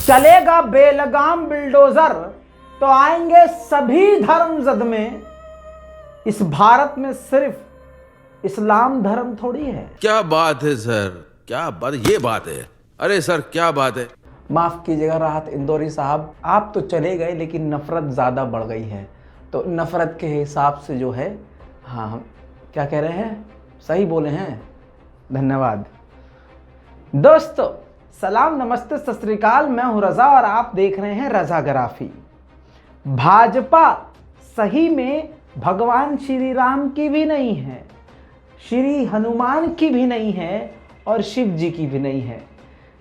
चलेगा बेलगाम बिल्डोजर तो आएंगे सभी धर्म जद में। इस भारत में सिर्फ इस्लाम धर्म थोड़ी है। क्या बात है सर, क्या बात, ये बात है। अरे सर क्या बात है। माफ कीजिएगा राहत इंदौरी साहब, आप तो चले गए लेकिन नफरत ज़्यादा बढ़ गई है। तो नफरत के हिसाब से जो है, हाँ हम क्या कह रहे हैं, सही बोले हैं, धन्यवाद। दोस्तों सलाम नमस्ते सत श्री अकाल, मैं हूं रजा और आप देख रहे हैं रजाग्राफी। भाजपा सही में भगवान श्री राम की भी नहीं है, श्री हनुमान की भी नहीं है और शिव जी की भी नहीं है।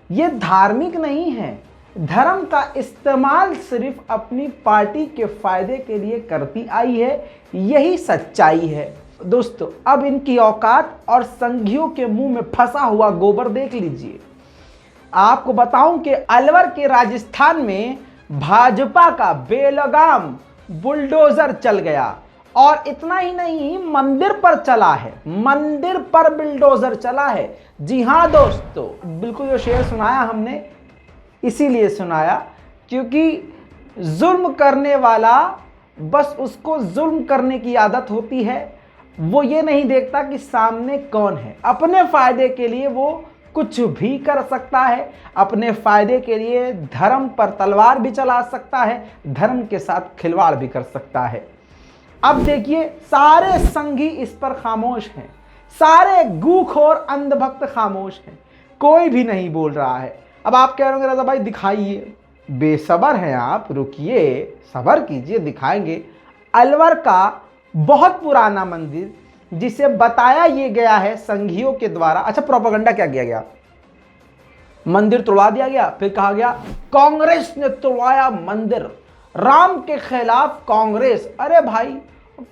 ये धार्मिक नहीं है। धर्म का इस्तेमाल सिर्फ अपनी पार्टी के फायदे के लिए करती आई है, यही सच्चाई है। दोस्तों अब इनकी औकात और संघियों के मुंह में फंसा हुआ गोबर देख लीजिए। आपको बताऊं कि अलवर के राजस्थान में भाजपा का बेलगाम बुलडोजर चल गया और इतना ही नहीं, मंदिर पर चला है, मंदिर पर बुलडोजर चला है। जी हाँ दोस्तों, बिल्कुल जो शेर सुनाया हमने इसीलिए सुनाया क्योंकि जुल्म करने वाला बस उसको जुल्म करने की आदत होती है। वो ये नहीं देखता कि सामने कौन है। अपने फायदे के लिए वो कुछ भी कर सकता है, अपने फायदे के लिए धर्म पर तलवार भी चला सकता है, धर्म के साथ खिलवाड़ भी कर सकता है। अब देखिए सारे संघी इस पर खामोश हैं, सारे गूखोर अंधभक्त खामोश हैं, कोई भी नहीं बोल रहा है। अब आप कह रहे होंगे रजा भाई दिखाइए, बेसब्र हैं आप, रुकिए सब्र कीजिए, दिखाएंगे। अलवर का बहुत पुराना मंदिर जिसे बताया ये गया है संघियों के द्वारा, अच्छा प्रोपेगेंडा क्या किया गया, मंदिर तोड़वा दिया गया, फिर कहा गया कांग्रेस ने तोड़वाया मंदिर, राम के खिलाफ कांग्रेस। अरे भाई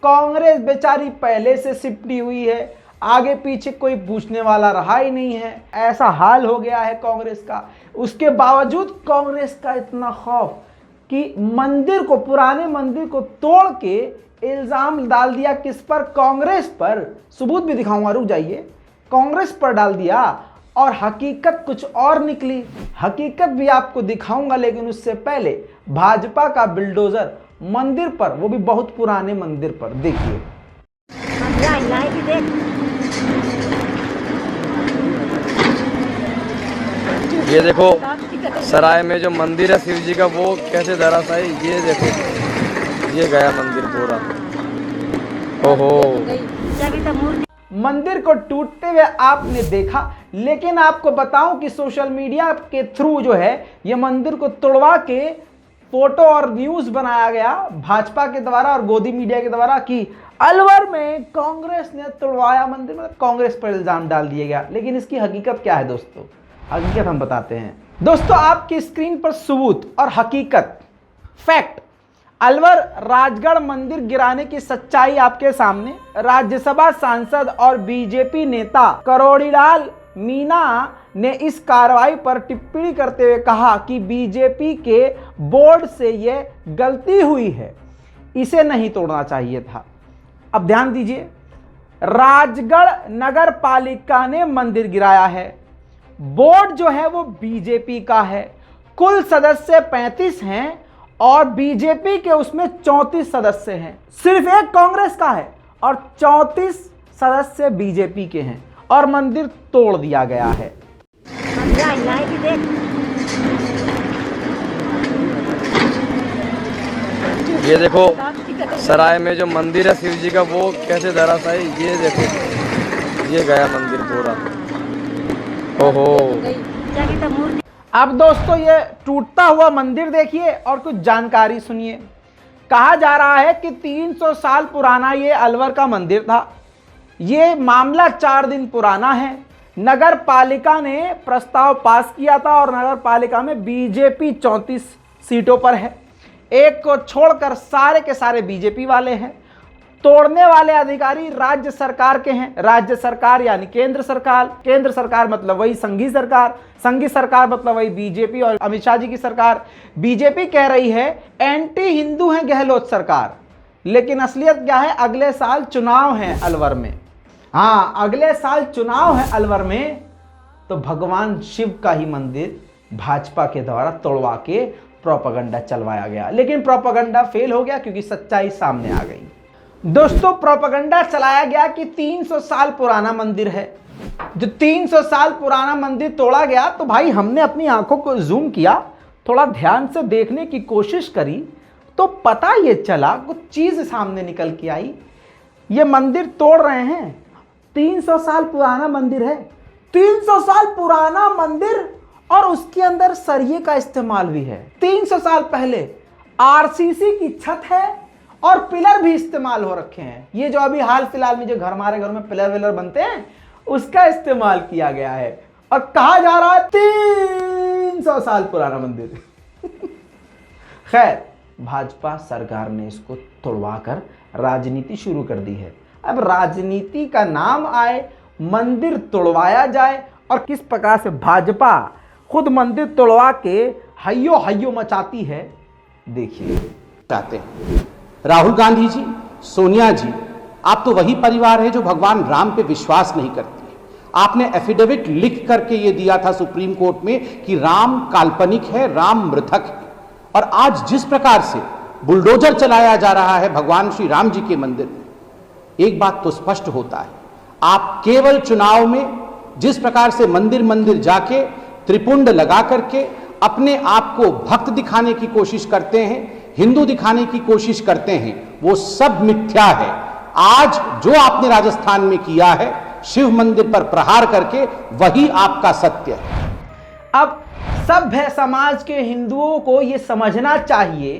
कांग्रेस बेचारी पहले से सिपटी हुई है, आगे पीछे कोई पूछने वाला रहा ही नहीं है, ऐसा हाल हो गया है कांग्रेस का। उसके बावजूद कांग्रेस का इतना खौफ कि मंदिर को, पुराने मंदिर को तोड़ के इल्जाम डाल दिया किस पर, कांग्रेस पर। सबूत भी दिखाऊंगा, रुक जाइए, कांग्रेस पर डाल दिया और हकीकत कुछ और निकली। हकीकत भी आपको दिखाऊंगा, लेकिन उससे पहले भाजपा का बिल्डोजर मंदिर पर, वो भी बहुत पुराने मंदिर पर, देखिए। ये देखो सराय में जो मंदिर है शिव जी का, वो कैसे धराशायी, ये देखो, ये गया मंदिर पूरा। ओहो, मंदिर को टूटते हुए आपने देखा, लेकिन आपको बताऊं कि सोशल मीडिया के थ्रू जो है ये मंदिर को तोड़वा के फोटो और न्यूज बनाया गया भाजपा के द्वारा और गोदी मीडिया के द्वारा कि अलवर में कांग्रेस ने तोड़वाया मंदिर, मतलब कांग्रेस पर इल्जाम डाल दिया गया। लेकिन इसकी हकीकत क्या है दोस्तों, हकीकत हम बताते हैं। दोस्तों आपकी स्क्रीन पर सबूत और हकीकत, फैक्ट, अलवर राजगढ़ मंदिर गिराने की सच्चाई आपके सामने। राज्यसभा सांसद और बीजेपी नेता करोड़ीलाल मीणा ने इस कार्रवाई पर टिप्पणी करते हुए कहा कि बीजेपी के बोर्ड से यह गलती हुई है, इसे नहीं तोड़ना चाहिए था। अब ध्यान दीजिए, राजगढ़ नगर पालिका ने मंदिर गिराया है, बोर्ड जो है वो बीजेपी का है, कुल सदस्य 35 हैं और बीजेपी के उसमें 34 सदस्य हैं, सिर्फ एक कांग्रेस का है और 34 सदस्य बीजेपी के हैं और मंदिर तोड़ दिया गया है। ये देखो सराय में जो मंदिर है शिव जी का, वो कैसे धराशायी, ये देखो, ये गया मंदिर पूरा। ओहो, अब दोस्तों ये टूटता हुआ मंदिर देखिए और कुछ जानकारी सुनिए। कहा जा रहा है कि 300 साल पुराना ये अलवर का मंदिर था। ये मामला 4 दिन पुराना है। नगर पालिका ने प्रस्ताव पास किया था और नगर पालिका में बीजेपी 34 सीटों पर है, एक को छोड़कर सारे के सारे बीजेपी वाले हैं। तोड़ने वाले अधिकारी राज्य सरकार के हैं, राज्य सरकार यानी केंद्र सरकार, केंद्र सरकार मतलब वही संघी सरकार, संघी सरकार मतलब वही बीजेपी और अमित शाह जी की सरकार। बीजेपी कह रही है एंटी हिंदू है गहलोत सरकार, लेकिन असलियत क्या है, अगले साल चुनाव है अलवर में। हाँ, अगले साल चुनाव है अलवर में, तो भगवान शिव का ही मंदिर भाजपा के द्वारा तोड़वा के प्रोपेगेंडा चलवाया गया, लेकिन प्रोपेगेंडा फेल हो गया क्योंकि सच्चाई सामने आ गई। दोस्तों, प्रोपेगेंडा चलाया गया कि 300 साल पुराना मंदिर है, जो 300 साल पुराना मंदिर तोड़ा गया। तो भाई हमने अपनी आंखों को जूम किया, थोड़ा ध्यान से देखने की कोशिश करी, तो पता ये चला, कुछ चीज सामने निकल के आई। ये मंदिर तोड़ रहे हैं, 300 साल पुराना मंदिर है, 300 साल पुराना मंदिर, और उसके अंदर सरिये का इस्तेमाल भी है। 300 साल पहले आरसीसी की छत है और पिलर भी इस्तेमाल हो रखे हैं। ये जो अभी हाल फिलहाल में जो घर, हमारे घर में पिलर विलर बनते हैं, उसका इस्तेमाल किया गया है, और कहा जा रहा है 300 साल पुराना मंदिर। खैर, भाजपा सरकार ने इसको तोड़वाकर राजनीति शुरू कर दी है। अब राजनीति का नाम आए, मंदिर तोड़वाया जाए, और किस प्रकार से भाजपा खुद मंदिर तोड़वा के हయ్यो हయ్यो मचाती है, देखिए। चाहते हैं राहुल गांधी जी, सोनिया जी, आप तो वही परिवार है जो भगवान राम पे विश्वास नहीं करती है। आपने एफिडेविट लिख करके ये दिया था सुप्रीम कोर्ट में कि राम काल्पनिक है, राम मृतक है, और आज जिस प्रकार से बुलडोजर चलाया जा रहा है भगवान श्री राम जी के मंदिर में, एक बात तो स्पष्ट होता है, आप केवल चुनाव में जिस प्रकार से मंदिर मंदिर जाके त्रिपुंड लगा करके अपने आप को भक्त दिखाने की कोशिश करते हैं, हिंदू दिखाने की कोशिश करते हैं, वो सब मिथ्या है। आज जो आपने राजस्थान में किया है शिव मंदिर पर प्रहार करके, वही आपका सत्य है। अब सभ्य समाज के हिंदुओं को यह समझना चाहिए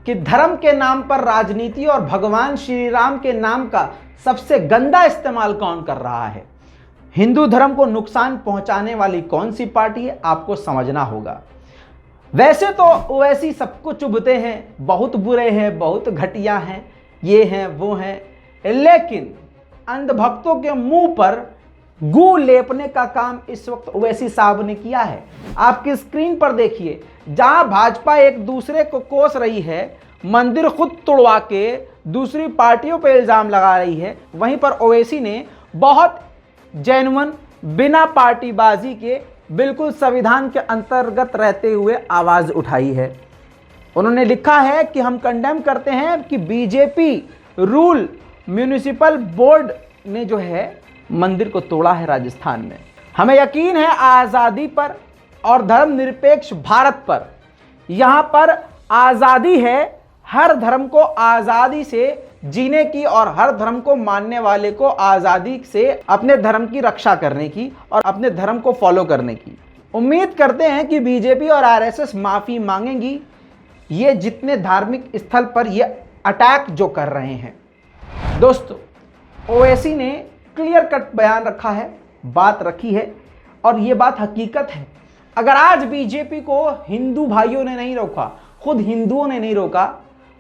कि धर्म के नाम पर राजनीति और भगवान श्री राम के नाम का सबसे गंदा इस्तेमाल कौन कर रहा है। हिंदू धर्म को नुकसान पहुंचाने वाली कौन सी पार्टी है, आपको समझना होगा। वैसे तो ओवैसी सबको चुभते हैं, बहुत बुरे हैं, बहुत घटिया हैं, ये हैं वो हैं, लेकिन अंधभक्तों के मुंह पर गू लेपने का काम इस वक्त ओवैसी साहब ने किया है। आपकी स्क्रीन पर देखिए, जहां भाजपा एक दूसरे को कोस रही है, मंदिर खुद तोड़वा के दूसरी पार्टियों पर इल्जाम लगा रही है, वहीं पर ओवैसी ने बहुत जेन्युइन, बिना पार्टीबाजी के, बिल्कुल संविधान के अंतर्गत रहते हुए आवाज उठाई है। उन्होंने लिखा है कि हम कंडेम करते हैं कि बीजेपी रूल म्यूनिसिपल बोर्ड ने जो है मंदिर को तोड़ा है राजस्थान में। हमें यकीन है आज़ादी पर और धर्मनिरपेक्ष भारत पर। यहाँ पर आज़ादी है हर धर्म को आज़ादी से जीने की, और हर धर्म को मानने वाले को आज़ादी से अपने धर्म की रक्षा करने की और अपने धर्म को फॉलो करने की। उम्मीद करते हैं कि बीजेपी और आरएसएस माफ़ी मांगेंगी, ये जितने धार्मिक स्थल पर ये अटैक जो कर रहे हैं। दोस्तों, ओवैसी ने क्लियर कट बयान रखा है, बात रखी है, और ये बात हकीकत है। अगर आज बीजेपी को हिंदू भाइयों ने नहीं रोका, खुद हिंदुओं ने नहीं रोका,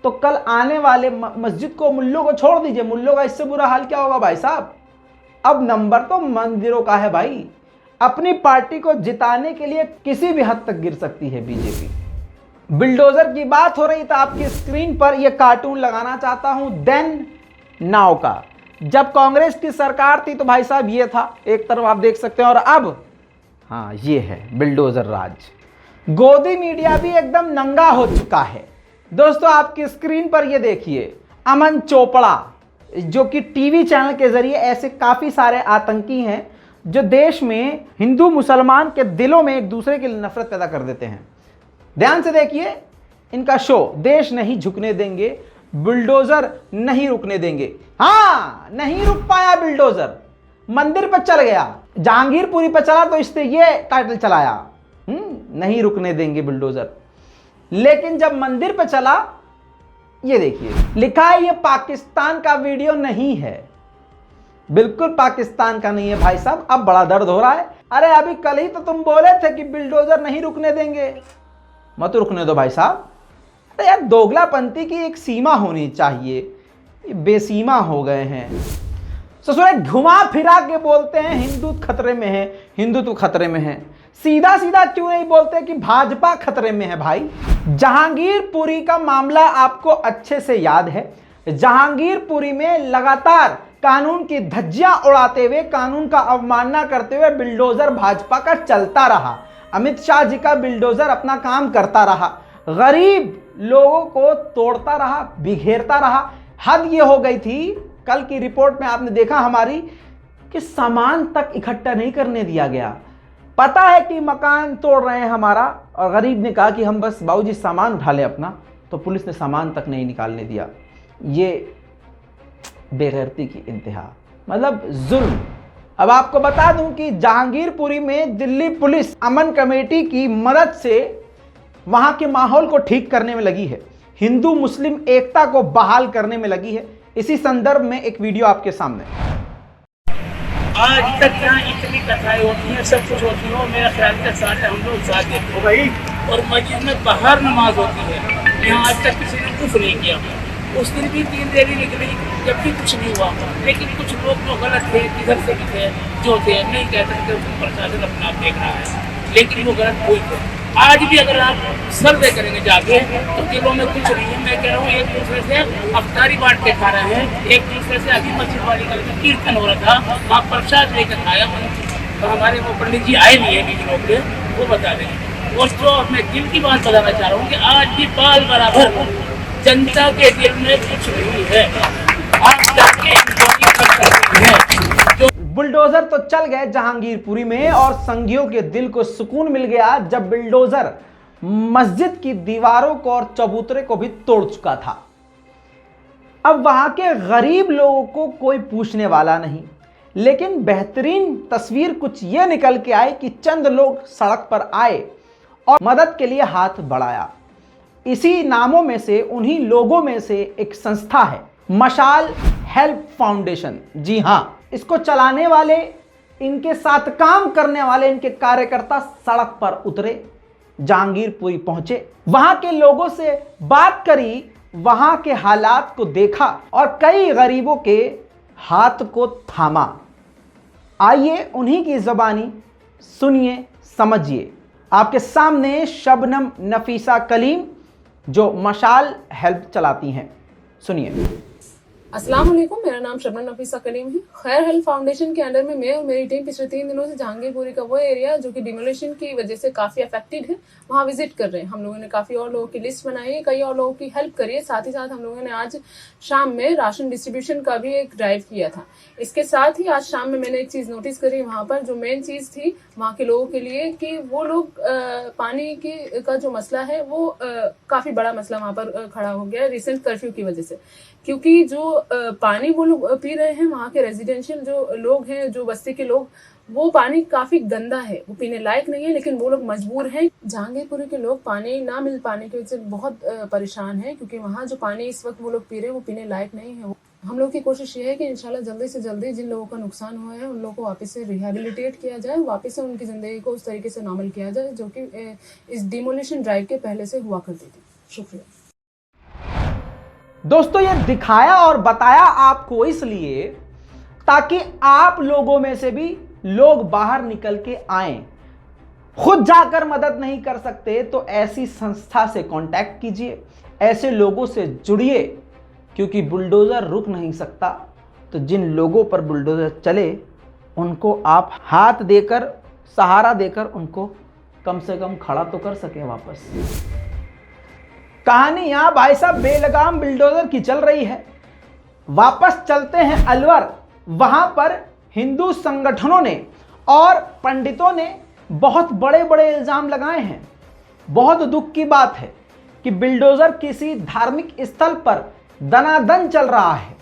तो कल आने वाले मस्जिद को, मुल्लों को छोड़ दीजिए, मुल्लों का इससे बुरा हाल क्या होगा भाई साहब। अब नंबर तो मंदिरों का है भाई। अपनी पार्टी को जिताने के लिए किसी भी हद तक गिर सकती है बीजेपी। बिल्डोजर की बात हो रही, तो आपकी स्क्रीन पर यह कार्टून लगाना चाहता हूं देन नाउ का। जब कांग्रेस की सरकार थी तो भाई साहब ये था, एक तरफ आप देख सकते हैं, और अब हाँ ये है बिल्डोजर राज। गोदी मीडिया भी एकदम नंगा हो चुका है। दोस्तों, आपकी स्क्रीन पर ये देखिए, अमन चोपड़ा, जो कि टीवी चैनल के जरिए ऐसे काफ़ी सारे आतंकी हैं जो देश में हिंदू मुसलमान के दिलों में एक दूसरे के लिए नफरत पैदा कर देते हैं। ध्यान से देखिए इनका शो, देश नहीं झुकने देंगे, बुलडोजर नहीं रुकने देंगे। हाँ, नहीं रुक पाया बुलडोजर, मंदिर पर चल गया, जहांगीरपुरी पर चला तो इससे ये टाइटल चलाया, नहीं रुकने देंगे बुलडोजर। लेकिन जब मंदिर पर चला, ये देखिए लिखा है ये पाकिस्तान का वीडियो नहीं है, बिल्कुल पाकिस्तान का नहीं है भाई साहब। अब बड़ा दर्द हो रहा है। अरे अभी कल ही तो तुम बोले थे कि बुलडोजर नहीं रुकने देंगे, मत रुकने दो भाई साहब। अरे यार, दोगलापंथी की एक सीमा होनी चाहिए, बेसीमा हो गए हैं। ससुरे घुमा फिरा के बोलते हैं हिंदू खतरे में है, हिंदुत्व खतरे में है। सीधा सीधा क्यों नहीं बोलते कि भाजपा खतरे में है भाई। जहांगीरपुरी का मामला आपको अच्छे से याद है। जहांगीरपुरी में लगातार कानून की धज्जियां उड़ाते हुए, कानून का अवमानना करते हुए बुलडोजर भाजपा का चलता रहा। अमित शाह जी का बिल्डोजर अपना काम करता रहा, गरीब लोगों को तोड़ता रहा, बिखेरता रहा। हद ये हो गई थी, कल की रिपोर्ट में आपने देखा हमारी, कि सामान तक इकट्ठा नहीं करने दिया गया। पता है कि मकान तोड़ रहे हैं हमारा, और गरीब ने कहा कि हम बस बाबूजी सामान उठा लें अपना, तो पुलिस ने सामान तक नहीं निकालने दिया। ये बेगैरती की इंतहा, मतलब जुल्म। अब आपको बता दूं कि जहांगीरपुरी में दिल्ली पुलिस अमन कमेटी की मदद से वहां के माहौल को ठीक करने में लगी है, हिंदू मुस्लिम एकता को बहाल करने में लगी है। इसी संदर्भ में एक वीडियो आपके सामने। आज तक यहाँ इतनी कथाएं होती हैं, सब कुछ होती है, मेरा ख्याल के साथ हम लोग जाते हो भाई, और मस्जिद में बाहर नमाज होती है। यहाँ आज तक किसी ने कुछ नहीं किया। उस दिन भी 3 रैली निकली, जब भी कुछ नहीं हुआ। लेकिन कुछ लोग जो गलत थे, किधर से भी थे, जो थे, नहीं कह सकते प्रशासन अपना आप देख रहा है, लेकिन वो गलत कोई थे। आज भी अगर आप सर्वे करेंगे जाके, तो दिलों में कुछ नहीं है। मैं कह रहा हूँ, एक दूसरे से अफ्तारी बांट के खा रहे हैं, एक दूसरे से अभी मस्जिद वाली कल में कीर्तन हो रहा था, वहाँ प्रसाद लेकर खाया। तो हमारे वो पंडित जी आए नहीं है बीच लोग के, वो बता देंगे। और जो मैं दिल की बात बताना चाह रहा हूँ कि आज भी बाल बराबर जनता के दिल में कुछ नहीं है। आप जाके इंक्वायरी कर सकते हैं। बुलडोजर तो चल गए जहांगीरपुरी में, और संघियों के दिल को सुकून मिल गया जब बुलडोजर मस्जिद की दीवारों को और चबूतरे को भी तोड़ चुका था। अब वहां के गरीब लोगों को कोई पूछने वाला नहीं। लेकिन बेहतरीन तस्वीर कुछ यह निकल के आई कि चंद लोग सड़क पर आए और मदद के लिए हाथ बढ़ाया। इसी नामों में से, उन्हीं लोगों में से एक संस्था है मशाल हेल्प फाउंडेशन। जी हां, इसको चलाने वाले, इनके साथ काम करने वाले, इनके कार्यकर्ता सड़क पर उतरे, जहांगीरपुरी पहुंचे, वहां के लोगों से बात करी, वहां के हालात को देखा और कई गरीबों के हाथ को थामा। आइए उन्हीं की ज़बानी सुनिए, समझिए। आपके सामने शबनम नफीसा कलीम, जो मशाल हेल्प चलाती हैं, सुनिए। अस्सलाम वालेकुम, मेरा नाम शबनम नफीसा कलीम है। खैर हेल्थ फाउंडेशन के अंडर में मैं और मेरी टीम पिछले 3 दिनों से जहांगीरपुरी का वो एरिया जो कि डिमोलिशन की वजह से काफी अफेक्टेड है, वहाँ विजिट कर रहे हैं। हम लोगों ने काफी और लोगों की लिस्ट बनाई है, कई और लोगों की हेल्प करी है। साथ ही साथ हम लोगों ने आज शाम में राशन डिस्ट्रीब्यूशन का भी एक ड्राइव किया था। इसके साथ ही आज शाम में मैंने एक चीज नोटिस करी, वहाँ पर जो मेन चीज थी वहाँ के लोगों के लिए, कि वो लोग पानी की का जो मसला है वो काफी बड़ा मसला वहाँ पर खड़ा हो गया है रिसेंट कर्फ्यू की वजह से। क्योंकि जो पानी वो लोग पी रहे हैं, वहाँ के रेजिडेंशियल जो लोग हैं, जो बस्ती के लोग, वो पानी काफी गंदा है, वो पीने लायक नहीं है, लेकिन वो लोग मजबूर हैं। जहांगीरपुरी के लोग पानी ना मिल पाने की वजह से बहुत परेशान हैं, क्योंकि वहाँ जो पानी इस वक्त वो लोग पी रहे हैं वो पीने लायक नहीं है। हम लोग की कोशिश ये है कि इंशाल्लाह जल्दी से जल्दी जिन लोगों का नुकसान हुआ है उन लोगों को वापस से रिहेबिलिटेट किया जाए, वापस से उनकी जिंदगी को उस तरीके से नॉर्मल किया जाए जो कि इस डिमोलिशन ड्राइव के पहले से हुआ करती थी। शुक्रिया। दोस्तों, ये दिखाया और बताया आपको इसलिए ताकि आप लोगों में से भी लोग बाहर निकल के आएं। खुद जाकर मदद नहीं कर सकते तो ऐसी संस्था से कांटेक्ट कीजिए, ऐसे लोगों से जुड़िए, क्योंकि बुलडोजर रुक नहीं सकता। तो जिन लोगों पर बुलडोजर चले उनको आप हाथ देकर, सहारा देकर उनको कम से कम खड़ा तो कर सके वापस। कहानी यहां भाई साहब बेलगाम बुलडोजर की चल रही है। वापस चलते हैं अलवर। वहां पर हिंदू संगठनों ने और पंडितों ने बहुत बड़े बड़े इल्जाम लगाए हैं। बहुत दुख की बात है कि बुलडोजर किसी धार्मिक स्थल पर दनादन चल रहा है।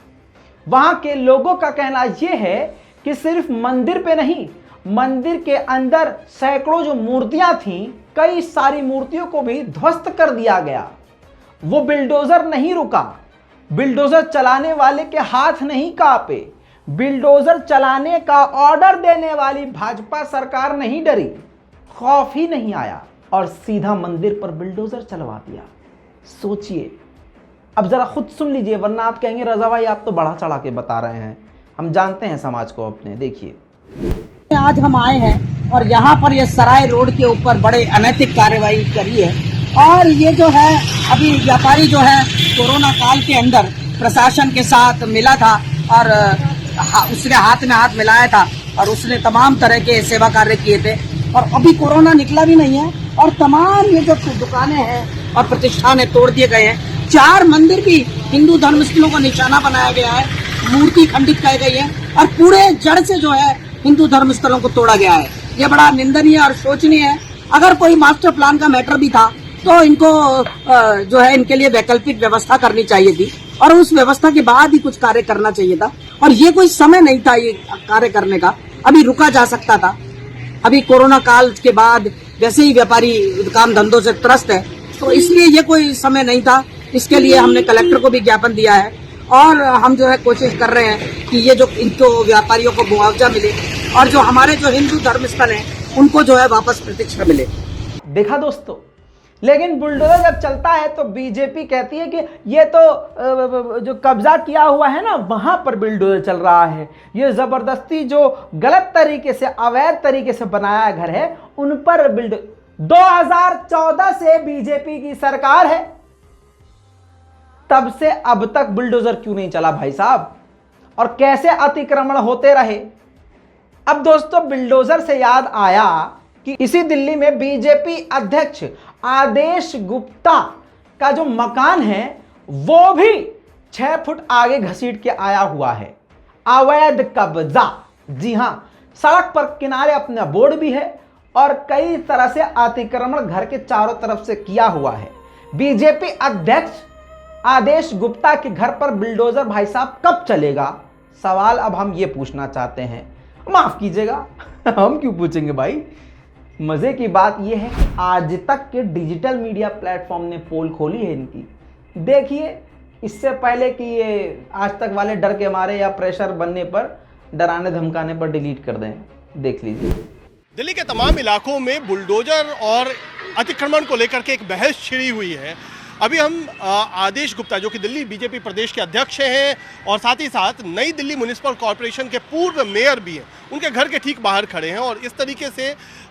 वहां के लोगों का कहना यह है कि सिर्फ मंदिर पे नहीं, मंदिर के अंदर सैकड़ों जो मूर्तियां थीं, कई सारी मूर्तियों को भी ध्वस्त कर दिया गया। वो बिल्डोजर नहीं रुका, बिल्डोजर चलाने वाले के हाथ नहीं कांपे, बिल्डोजर चलाने का ऑर्डर देने वाली भाजपा सरकार नहीं डरी, खौफ ही नहीं आया और सीधा मंदिर पर बिल्डोजर चलवा दिया। सोचिए, अब जरा खुद सुन लीजिए, वरना आप कहेंगे रजा भाई आप तो बढ़ा चढ़ा के बता रहे हैं। हम जानते हैं समाज को अपने। देखिए, आज हम आए हैं और यहाँ पर ये सराय रोड के ऊपर बड़े अनैतिक कार्रवाई करी है। और ये जो है अभी व्यापारी जो है कोरोना काल के अंदर प्रशासन के साथ मिला था और उसने हाथ में हाथ मिलाया था और उसने तमाम तरह के सेवा कार्य किए थे। और अभी कोरोना निकला भी नहीं है और तमाम ये जो दुकानें हैं और प्रतिष्ठान है तोड़ दिए गए हैं। 4 मंदिर भी हिंदू धर्मस्थलों को निशाना बनाया गया है, मूर्ति खंडित की गई है और पूरे जड़ से जो है हिंदू धर्मस्थलों को तोड़ा गया है। ये बड़ा निंदनीय और शोचनीय है। अगर कोई मास्टर प्लान का मैटर भी था तो इनको जो है इनके लिए वैकल्पिक व्यवस्था करनी चाहिए थी और उस व्यवस्था के बाद ही कुछ कार्य करना चाहिए था। और ये कोई समय नहीं था ये कार्य करने का, अभी रुका जा सकता था। अभी कोरोना काल के बाद वैसे ही व्यापारी काम धंधों से त्रस्त है, तो इसलिए ये कोई समय नहीं था। इसके लिए हमने कलेक्टर को भी ज्ञापन दिया है और हम जो है कोशिश कर रहे हैं कि ये जो इनको व्यापारियों को मुआवजा मिले और जो हमारे जो हिंदू धर्मस्थल हैं उनको जो है वापस प्रतिष्ठा मिले। देखा दोस्तों, लेकिन बुलडोजर जब चलता है तो बीजेपी कहती है कि ये तो जो कब्जा किया हुआ है ना वहां पर बुलडोजर चल रहा है, ये जबरदस्ती जो गलत तरीके से अवैध तरीके से बनाया घर है उन पर 2014 से बीजेपी की सरकार है, तब से अब तक बुलडोजर क्यों नहीं चला भाई साहब, और कैसे अतिक्रमण होते रहे। अब दोस्तों बुलडोजर से याद आया कि इसी दिल्ली में बीजेपी अध्यक्ष आदेश गुप्ता का जो मकान है वो भी 6 फुट आगे घसीट के आया हुआ है। अवैध कब्जा, जी हां, सड़क पर किनारे अपना बोर्ड भी है और कई तरह से अतिक्रमण घर के चारों तरफ से किया हुआ है। बीजेपी अध्यक्ष आदेश गुप्ता के घर पर बुलडोजर भाई साहब कब चलेगा, सवाल अब हम ये पूछना चाहते हैं। माफ कीजिएगा हम क्यों पूछेंगे भाई। मजे की बात यह है कि आज तक के डिजिटल मीडिया प्लेटफॉर्म ने पोल खोली है इनकी। देखिए, इससे पहले कि ये आज तक वाले डर के मारे या प्रेशर बनने पर, डराने धमकाने पर डिलीट कर दें, देख लीजिए। दिल्ली के तमाम इलाकों में बुलडोजर और अतिक्रमण को लेकर के एक बहस छिड़ी हुई है। अभी हम आदेश गुप्ता जो कि दिल्ली बीजेपी प्रदेश के अध्यक्ष हैं और साथ ही साथ नई दिल्ली म्युनिसिपल कॉरपोरेशन के पूर्व मेयर भी हैं, उनके घर के ठीक बाहर खड़े हैं और इस तरीके से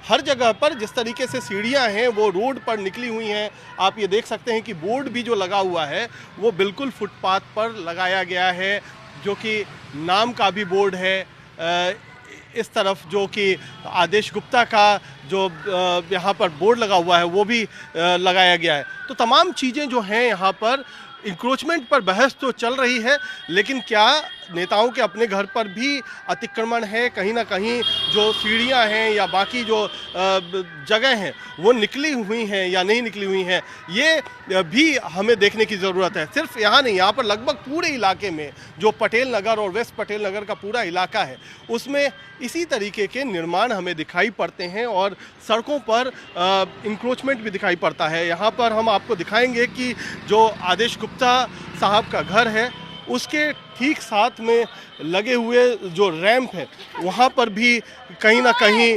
हर जगह पर जिस तरीके से सीढ़ियां हैं वो रोड पर निकली हुई हैं। आप ये देख सकते हैं कि बोर्ड भी जो लगा हुआ है वो बिल्कुल फुटपाथ पर लगाया गया है, जो कि नाम का भी बोर्ड है। इस तरफ जो कि आदेश गुप्ता का जो यहाँ पर बोर्ड लगा हुआ है वो भी लगाया गया है। तो तमाम चीज़ें जो हैं यहाँ पर इंक्रोचमेंट पर बहस तो चल रही है, लेकिन क्या नेताओं के अपने घर पर भी अतिक्रमण है, कहीं ना कहीं जो सीढ़ियां हैं या बाकी जो जगह हैं वो निकली हुई हैं या नहीं निकली हुई हैं, ये भी हमें देखने की ज़रूरत है। सिर्फ यहाँ नहीं, यहाँ पर लगभग पूरे इलाके में जो पटेल नगर और वेस्ट पटेल नगर का पूरा इलाका है उसमें इसी तरीके के निर्माण हमें दिखाई पड़ते हैं और सड़कों पर इंक्रोचमेंट भी दिखाई पड़ता है। यहाँ पर हम आपको दिखाएंगे कि जो आदेश गुप्ता साहब का घर है उसके ठीक साथ में लगे हुए जो रैंप है वहाँ पर भी कहीं ना कहीं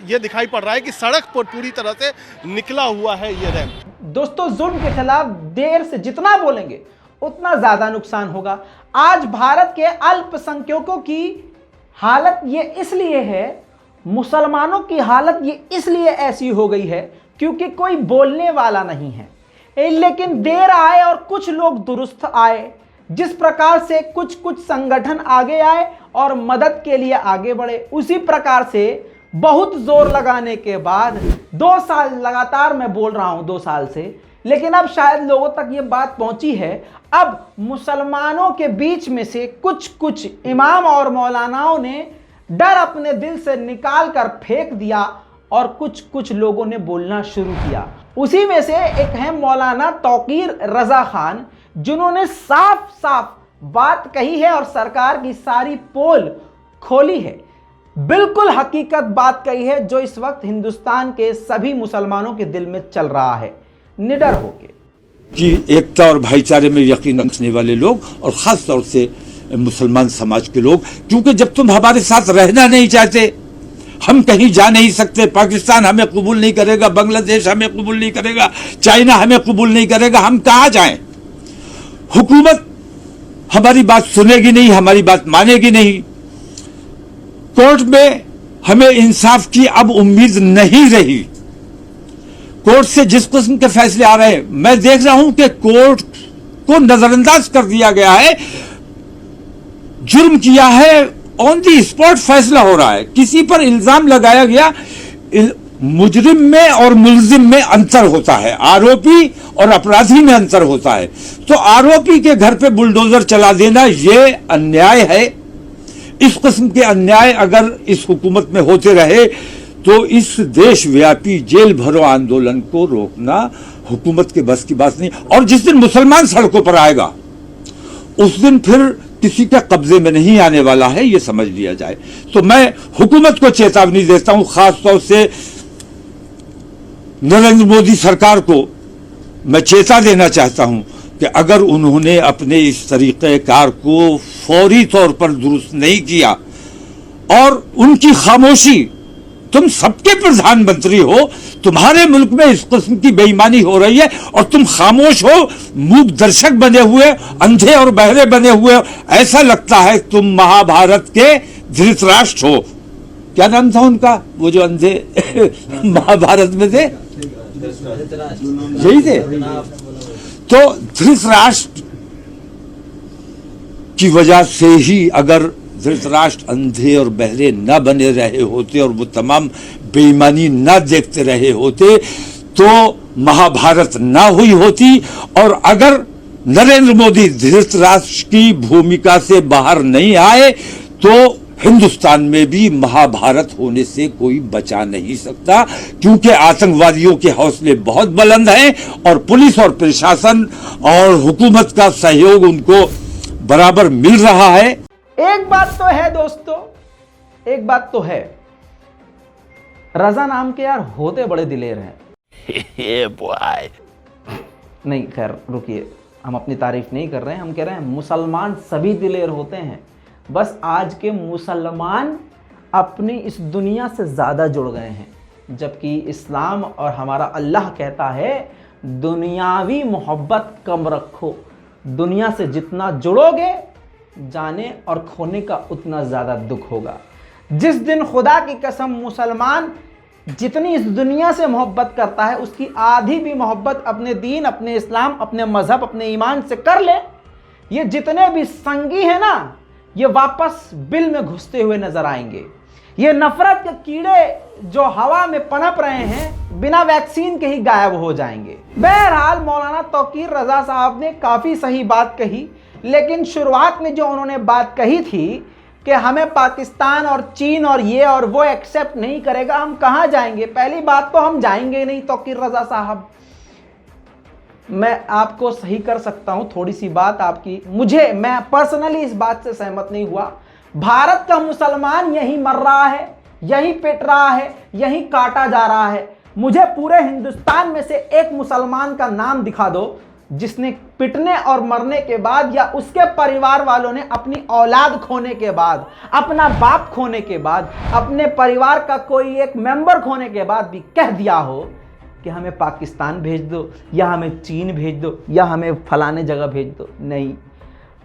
ये दिखाई पड़ रहा है कि सड़क पर पूरी तरह से निकला हुआ है ये रैंप। दोस्तों, जुल्म के खिलाफ देर से जितना बोलेंगे उतना ज़्यादा नुकसान होगा। आज भारत के अल्पसंख्यकों की हालत ये इसलिए है, मुसलमानों की हालत ये इसलिए ऐसी हो गई है क्योंकि कोई बोलने वाला नहीं है। लेकिन देर आए और कुछ लोग दुरुस्त आए। जिस प्रकार से कुछ संगठन आगे आए और मदद के लिए आगे बढ़े, उसी प्रकार से बहुत जोर लगाने के बाद 2 साल लगातार मैं बोल रहा हूं 2 साल से, लेकिन अब शायद लोगों तक ये बात पहुंची है। अब मुसलमानों के बीच में से कुछ इमाम और मौलानाओं ने डर अपने दिल से निकाल कर फेंक दिया और कुछ लोगों ने बोलना शुरू किया। उसी में से एक है मौलाना तौकीर रजा खान, जिन्होंने साफ साफ बात कही है और सरकार की सारी पोल खोली है। बिल्कुल हकीकत बात कही है जो इस वक्त हिंदुस्तान के सभी मुसलमानों के दिल में चल रहा है, निडर होके। कि एकता और भाईचारे में यकीन रखने वाले लोग और खास तौर से मुसलमान समाज के लोग, क्योंकि जब तुम हमारे साथ रहना नहीं चाहते, हम कहीं जा नहीं सकते, पाकिस्तान हमें कबूल नहीं करेगा, बांग्लादेश हमें कबूल नहीं करेगा, चाइना हमें कबूल नहीं करेगा, हम कहाँ जाएं? हुकूमत हमारी बात सुनेगी नहीं, हमारी बात मानेगी नहीं। कोर्ट में हमें इंसाफ की अब उम्मीद नहीं रही। कोर्ट से जिस किस्म के फैसले आ रहे हैं, मैं देख रहा हूं कि कोर्ट को नजरअंदाज कर दिया गया है। जुर्म किया है, ऑन दी स्पॉट फैसला हो रहा है। किसी पर इल्जाम लगाया गया मुजरिम में और मुलजिम में अंतर होता है, आरोपी और अपराधी में अंतर होता है। तो आरोपी के घर पे बुलडोजर चला देना ये अन्याय है। इस किस्म के अन्याय अगर इस हुकूमत में होते रहे तो इस देशव्यापी जेल भरो आंदोलन को रोकना हुकूमत के बस की बात नहीं। और जिस दिन मुसलमान सड़कों पर आएगा उस दिन फिर किसी के कब्जे में नहीं आने वाला है, ये समझ लिया जाए। तो मैं हुकूमत को चेतावनी देता हूं, खासतौर से नरेंद्र मोदी सरकार को मैं चेता देना चाहता हूं कि अगर उन्होंने अपने इस तरीक़ेकार को फौरी तौर पर दुरुस्त नहीं किया और उनकी खामोशी, तुम सबके प्रधानमंत्री हो, तुम्हारे मुल्क में इस किस्म की बेईमानी हो रही है और तुम खामोश हो, मूक दर्शक बने हुए, अंधे और बहरे बने हुए, ऐसा लगता है तुम महाभारत के धृतराष्ट्र हो। क्या नाम था उनका, वो जो अंधे महाभारत में थे, यही थे। तो धृतराष्ट्र की वजह से ही अगर धृतराष्ट्र अंधे और बहरे न बने रहे होते और वो तमाम बेईमानी न देखते रहे होते तो महाभारत न हुई होती। और अगर नरेंद्र मोदी धृतराष्ट्र की भूमिका से बाहर नहीं आए तो हिंदुस्तान में भी महाभारत होने से कोई बचा नहीं सकता, क्योंकि आतंकवादियों के हौसले बहुत बुलंद हैं और पुलिस और प्रशासन और हुकूमत का सहयोग उनको बराबर मिल रहा है। एक बात तो है दोस्तों, एक बात तो है, रजा नाम के यार होते बड़े दिलेर हैं। बॉय नहीं खैर रुकिए, हम अपनी तारीफ नहीं कर रहे हैं, हम कह रहे हैं मुसलमान सभी दिलेर होते हैं, बस आज के मुसलमान अपनी इस दुनिया से ज़्यादा जुड़ गए हैं, जबकि इस्लाम और हमारा अल्लाह कहता है दुनियावी मोहब्बत कम रखो, दुनिया से जितना जुड़ोगे जाने और खोने का उतना ज़्यादा दुख होगा। जिस दिन खुदा की कसम मुसलमान जितनी इस दुनिया से मोहब्बत करता है उसकी आधी भी मोहब्बत अपने दीन, अपने इस्लाम, अपने मज़हब, अपने ईमान से कर ले, ये जितने भी संगी हैं ना, ये वापस बिल में घुसते हुए नजर आएंगे। ये नफरत के कीड़े जो हवा में पनप रहे हैं बिना वैक्सीन के ही गायब हो जाएंगे। बहरहाल मौलाना तौकीर रजा साहब ने काफ़ी सही बात कही, लेकिन शुरुआत में जो उन्होंने बात कही थी कि हमें पाकिस्तान और चीन और ये और वो एक्सेप्ट नहीं करेगा, हम कहाँ जाएंगे? पहली बात तो हम जाएंगे नहीं तौकीर रजा साहब। मैं आपको सही कर सकता हूं थोड़ी सी बात आपकी, मैं पर्सनली इस बात से सहमत नहीं हुआ। भारत का मुसलमान यहीं मर रहा है, यहीं पिट रहा है, यहीं काटा जा रहा है। मुझे पूरे हिंदुस्तान में से एक मुसलमान का नाम दिखा दो जिसने पिटने और मरने के बाद या उसके परिवार वालों ने अपनी औलाद खोने के बाद, अपना बाप खोने के बाद, अपने परिवार का कोई एक मेंबर खोने के बाद भी कह दिया हो कि हमें पाकिस्तान भेज दो या हमें चीन भेज दो या हमें फलाने जगह भेज दो। नहीं,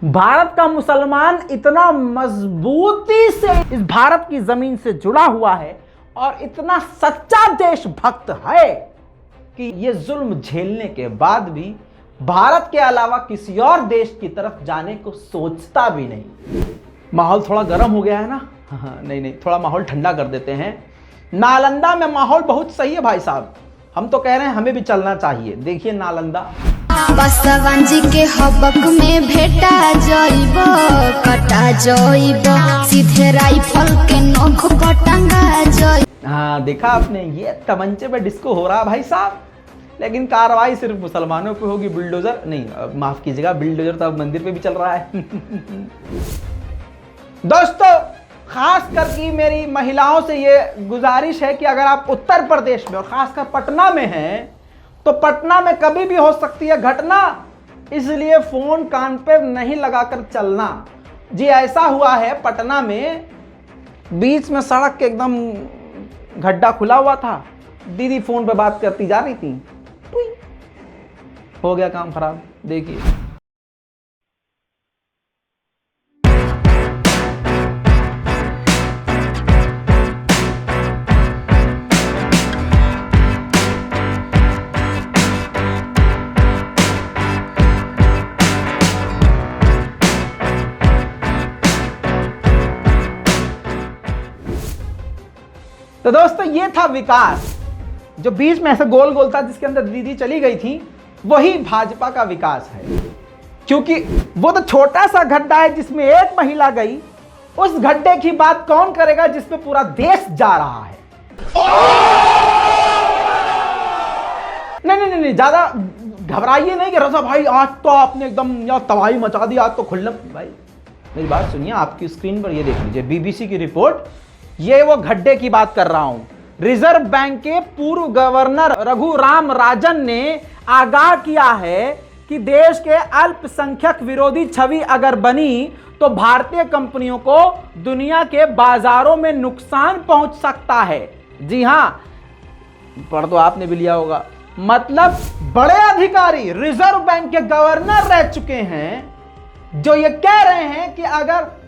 भारत का मुसलमान इतना मजबूती से इस भारत की जमीन से जुड़ा हुआ है और इतना सच्चा देशभक्त है कि ये जुल्म झेलने के बाद भी भारत के अलावा किसी और देश की तरफ जाने को सोचता भी नहीं। माहौल थोड़ा गर्म हो गया है ना? नहीं, थोड़ा माहौल ठंडा कर देते हैं। नालंदा में माहौल बहुत सही है भाई साहब, हम तो कह रहे हैं हमें भी चलना चाहिए। देखिए नालंदा बसवन जी के हबक में भेटा जाइबो, कटा जाइबो, सीधे राइफल के नोक को टंगा जाइबो। हाँ देखा आपने, ये तमंचे पे डिस्को हो रहा भाई साहब, लेकिन कार्रवाई सिर्फ मुसलमानों पे होगी, बुलडोजर नहीं, माफ कीजिएगा, बुलडोजर तो अब मंदिर पे भी चल रहा है। दोस्तों खास करके मेरी महिलाओं से ये गुजारिश है कि अगर आप उत्तर प्रदेश में और खासकर पटना में हैं तो पटना में कभी भी हो सकती है घटना, इसलिए फोन कान पर नहीं लगाकर चलना। जी ऐसा हुआ है, पटना में बीच में सड़क के एकदम गड्ढा खुला हुआ था, दीदी फोन पे बात करती जा रही थी, हो गया काम खराब। देखिए तो तो दोस्तों ये था विकास, जो बीच में ऐसा गोल गोल था जिसके अंदर दीदी चली गई थी, वही भाजपा का विकास है। क्योंकि वो तो छोटा सा गड्ढा है जिसमें एक महिला गई, उस गड्ढे की बात कौन करेगा जिसमें पूरा देश जा रहा है। नहीं, ज्यादा घबराइए नहीं कि रजा भाई आज तो आपने एकदम यार तबाही मचा दी, आज तो खुल्लम। भाई मेरी बात सुनिए, आपकी स्क्रीन पर ये देख लीजिए बीबीसी की रिपोर्ट, ये वो गड्ढे की बात कर रहा हूं। रिजर्व बैंक के पूर्व गवर्नर रघुराम राजन ने आगाह किया है कि देश के अल्पसंख्यक विरोधी छवि अगर बनी तो भारतीय कंपनियों को दुनिया के बाजारों में नुकसान पहुंच सकता है। जी हां, पढ़ तो आपने भी लिया होगा। मतलब बड़े अधिकारी रिजर्व बैंक के गवर्नर रह चुके हैं जो ये कह रहे हैं कि अगर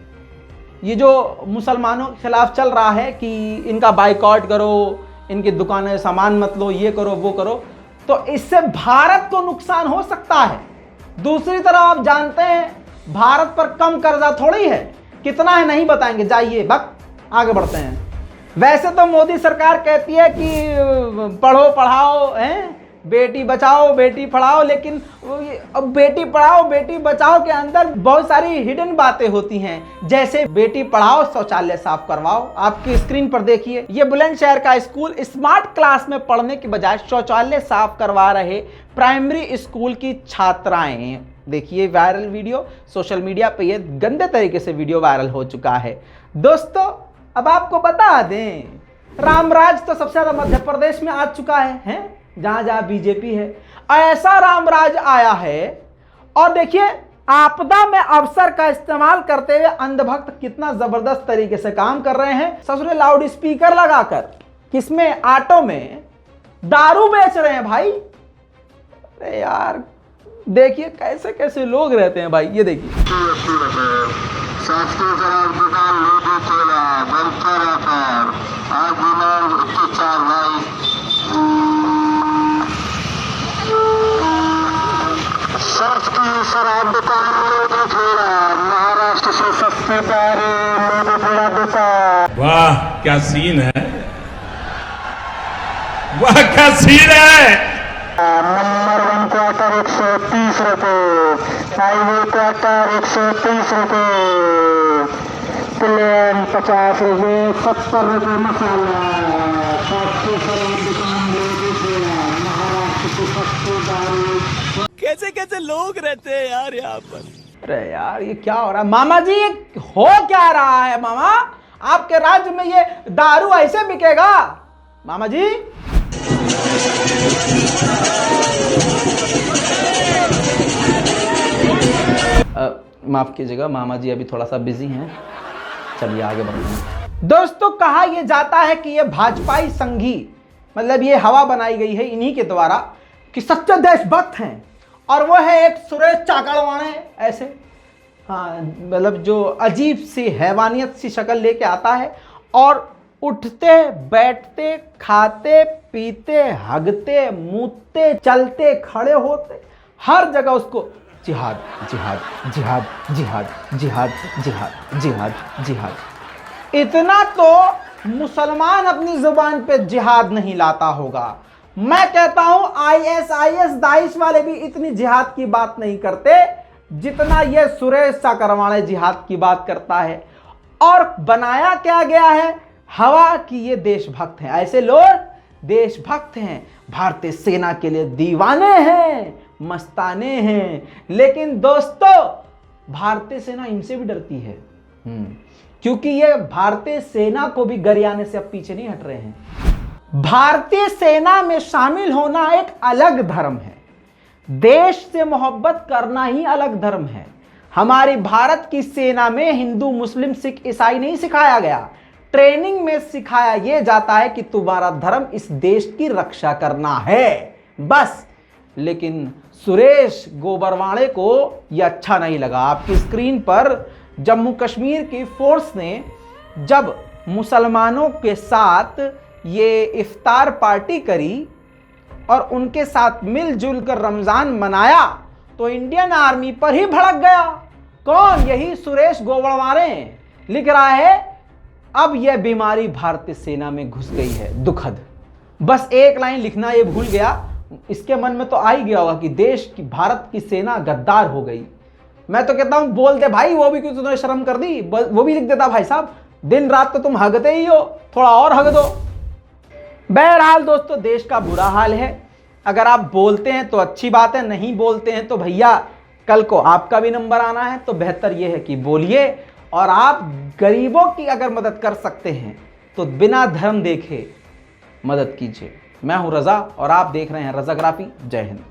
ये जो मुसलमानों के खिलाफ चल रहा है कि इनका बाइकआउट करो, इनकी दुकानें सामान मत लो, ये करो वो करो, तो इससे भारत को नुकसान हो सकता है। दूसरी तरफ आप जानते हैं भारत पर कम कर्जा थोड़ी है, कितना है नहीं बताएंगे, जाइए आगे बढ़ते हैं। वैसे तो मोदी सरकार कहती है कि पढ़ो पढ़ाओ, हैं बेटी बचाओ बेटी पढ़ाओ, लेकिन अब बेटी पढ़ाओ बेटी बचाओ के अंदर बहुत सारी हिडन बातें होती हैं, जैसे बेटी पढ़ाओ शौचालय साफ करवाओ। आपकी स्क्रीन पर देखिए, ये बुलंदशहर का स्कूल स्मार्ट क्लास में पढ़ने के बजाय शौचालय साफ करवा रहे प्राइमरी स्कूल की छात्राएं। देखिए वायरल वीडियो, सोशल मीडिया पे ये गंदे तरीके से वीडियो वायरल हो चुका है। दोस्तों अब आपको बता दें, रामराज तो सबसे ज्यादा मध्य प्रदेश में आ चुका है जहां जहां बीजेपी है। ऐसा रामराज आया है, और देखिए आपदा में अवसर का इस्तेमाल करते हुए अंधभक्त कितना जबरदस्त तरीके से काम कर रहे हैं। ससुरे लाउड स्पीकर लगाकर किसमें, ऑटो में दारू बेच रहे हैं भाई। अरे यार देखिए कैसे कैसे लोग रहते हैं भाई, ये देखिए। शराब दुकान महाराष्ट्र से सस्ते दुकान। वाह क्या सीन है, वाह क्या सीन है। नंबर 1 क्वार्टर 130 रुपए, हाईवे क्वार्टर 130 रुपए, प्लेन 50 रुपए, 70 रुपए मसाला। सस्ते शराब दुकान महाराष्ट्र से सस्ते दारू। कैसे कैसे लोग रहते हैं यार यहाँ पर। अरे यार ये क्या हो रहा है मामा जी, ये हो क्या रहा है मामा? आपके राज्य में ये दारू ऐसे बिकेगा मामा जी? माफ कीजिएगा मामा जी अभी थोड़ा सा बिजी हैं, चलिए आगे बढ़ते हैं। दोस्तों कहा यह जाता है कि ये भाजपाई संघी, मतलब ये हवा बनाई गई है इन्हीं के द्वारा कि सच्चे देशभक्त हैं, और वो है एक सुरेश चाकड़वाणे ऐसे, हाँ मतलब जो अजीब सी हैवानियत सी शक्ल लेके आता है और उठते बैठते खाते पीते हगते मूतते चलते खड़े होते हर जगह उसको जिहाद जिहाद जिहाद जिहाद जिहाद जिहाद जिहाद जिहाद। इतना तो मुसलमान अपनी जुबान पे जिहाद नहीं लाता होगा। मैं कहता हूं ISIS दाइश वाले भी इतनी जिहाद की बात नहीं करते जितना ये सुरेश चाकरवाणे जिहाद की बात करता है। और बनाया क्या गया है हवा कि ये देशभक्त हैं, ऐसे लोग देशभक्त हैं, भारतीय सेना के लिए दीवाने हैं, मस्ताने हैं। लेकिन दोस्तों भारतीय सेना इनसे भी डरती है, क्योंकि ये भारतीय सेना को भी गरियाने से अब पीछे नहीं हट रहे हैं। भारतीय सेना में शामिल होना एक अलग धर्म है, देश से मोहब्बत करना ही अलग धर्म है। हमारी भारत की सेना में हिंदू मुस्लिम सिख ईसाई नहीं सिखाया गया, ट्रेनिंग में सिखाया यह जाता है कि तुम्हारा धर्म इस देश की रक्षा करना है बस। लेकिन सुरेश गोबरवाणे को यह अच्छा नहीं लगा। आपकी स्क्रीन पर जम्मू कश्मीर की फोर्स ने जब मुसलमानों के साथ ये इफ्तार पार्टी करी और उनके साथ मिलजुल कर रमजान मनाया तो इंडियन आर्मी पर ही भड़क गया। कौन? यही सुरेश गोबरवाणे लिख रहा है अब यह बीमारी भारतीय सेना में घुस गई है, दुखद। बस एक लाइन लिखना ये भूल गया, इसके मन में तो आ ही गया होगा कि देश की, भारत की सेना गद्दार हो गई। मैं तो कहता हूं बोल दे भाई, वो भी कुछ तुमने शर्म कर दी, वो भी लिख देता भाई साहब, दिन रात तो तुम हगते ही हो, थोड़ा और हग दो। बहरहाल दोस्तों, देश का बुरा हाल है। अगर आप बोलते हैं तो अच्छी बात है, नहीं बोलते हैं तो भैया कल को आपका भी नंबर आना है। तो बेहतर यह है कि बोलिए, और आप गरीबों की अगर मदद कर सकते हैं तो बिना धर्म देखे मदद कीजिए। मैं हूं रजा और आप देख रहे हैं रजाग्राफी। जय हिंद।